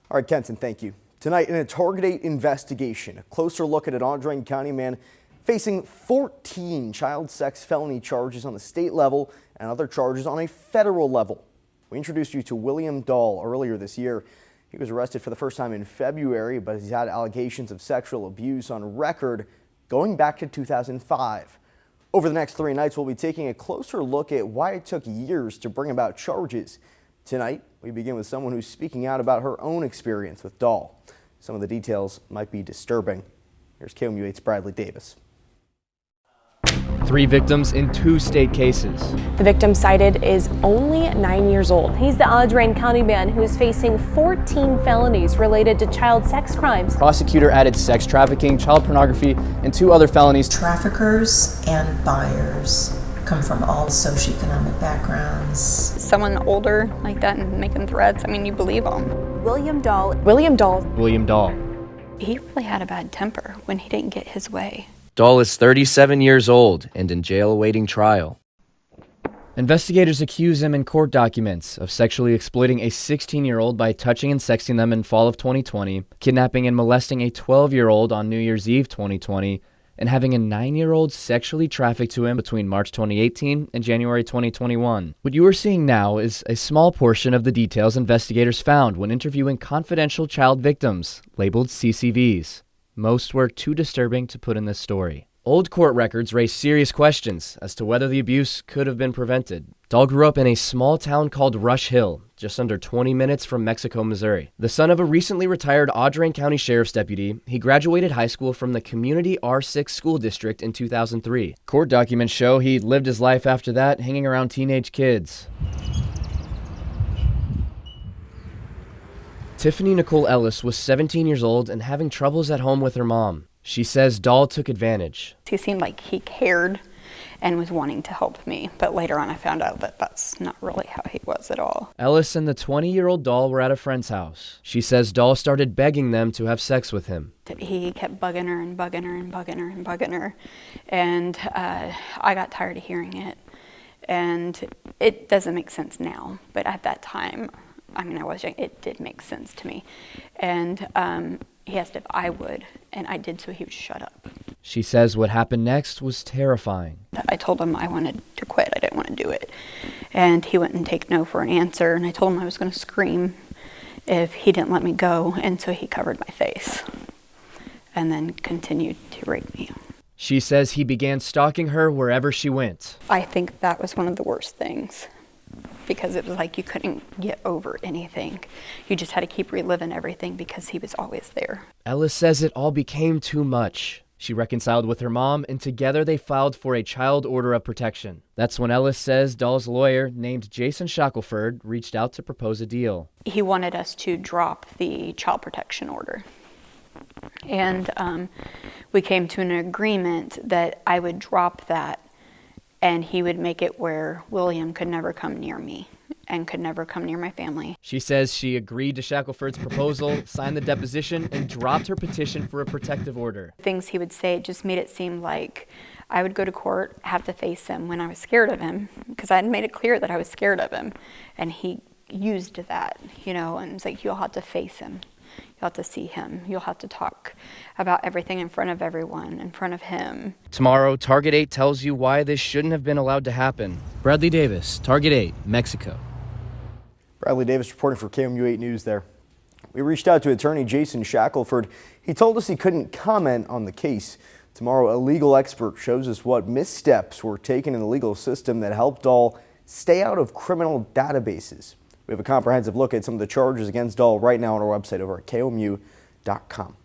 All right, Kenton, thank you. Tonight, in a Target 8 investigation, a closer look at an Audrain County man facing 14 child sex felony charges on the state level and other charges on a federal level. We introduced you to William Dahl earlier this year. He was arrested for the first time in February, but he's had allegations of sexual abuse on record going back to 2005. Over the next 3 nights, we'll be taking a closer look at why it took years to bring about charges. Tonight, we begin with someone who's speaking out about her own experience with Dahl. Some of the details might be disturbing. Here's KOMU 8's Bradley Davis. 3 victims in 2 state cases. The victim cited is only 9 years old. He's the Audrain County man who is facing 14 felonies related to child sex crimes. Prosecutor added sex trafficking, child pornography, and 2 other felonies. Traffickers and buyers come from all socioeconomic backgrounds. Someone older like that and making threats, I mean, you believe them. William Dahl. William Dahl. William Dahl. He really had a bad temper when he didn't get his way. Dahl is 37 years old and in jail awaiting trial. Investigators accuse him in court documents of sexually exploiting a 16-year-old by touching and sexting them in fall of 2020, kidnapping and molesting a 12-year-old on New Year's Eve 2020, and having a 9-year-old sexually trafficked to him between March 2018 and January 2021. What you are seeing now is a small portion of the details investigators found when interviewing confidential child victims, labeled CCVs. Most were too disturbing to put in this story. Old court records raise serious questions as to whether the abuse could have been prevented. Dahl grew up in a small town called Rush Hill, just under 20 minutes from Mexico, Missouri. The son of a recently retired Audrain County Sheriff's deputy, he graduated high school from the Community R6 school district in 2003. Court documents show he lived his life after that hanging around teenage kids. Tiffany Nicole Ellis was 17 years old and having troubles at home with her mom. She says Dahl took advantage. He seemed like he cared and was wanting to help me, but later on I found out that that's not really how he was at all. Ellis and the 20-year-old Dahl were at a friend's house. She says Dahl started begging them to have sex with him. He kept bugging her and bugging her and bugging her and bugging her, and I got tired of hearing it. And it doesn't make sense now, but at that time, I mean, I was young, it did make sense to me. And he asked if I would, and I did, so he would shut up. She says what happened next was terrifying. I told him I wanted to quit, I didn't want to do it. And he wouldn't take no for an answer, and I told him I was going to scream if he didn't let me go, and so he covered my face and then continued to rape me. She says he began stalking her wherever she went. I think that was one of the worst things, because it was like you couldn't get over anything. You just had to keep reliving everything because he was always there. Ellis says it all became too much. She reconciled with her mom, and together they filed for a child order of protection. That's when Ellis says Dahl's lawyer, named Jason Shackelford, reached out to propose a deal. He wanted us to drop the child protection order. And we came to an agreement that I would drop that, and he would make it where William could never come near me and could never come near my family. She says she agreed to Shackelford's proposal, signed the deposition, and dropped her petition for a protective order. Things he would say just made it seem like I would go to court, have to face him when I was scared of him, because I had made it clear that I was scared of him. And he used that, you know, and it's like, you'll have to face him. You'll have to see him. You'll have to talk about everything in front of everyone, in front of him. Tomorrow, Target 8 tells you why this shouldn't have been allowed to happen. Bradley Davis, Target 8, Mexico. Bradley Davis reporting for KOMU 8 News there. We reached out to attorney Jason Shackelford. He told us he couldn't comment on the case. Tomorrow, a legal expert shows us what missteps were taken in the legal system that helped Dahl stay out of criminal databases. We have a comprehensive look at some of the charges against Dahl right now on our website over at KOMU.com.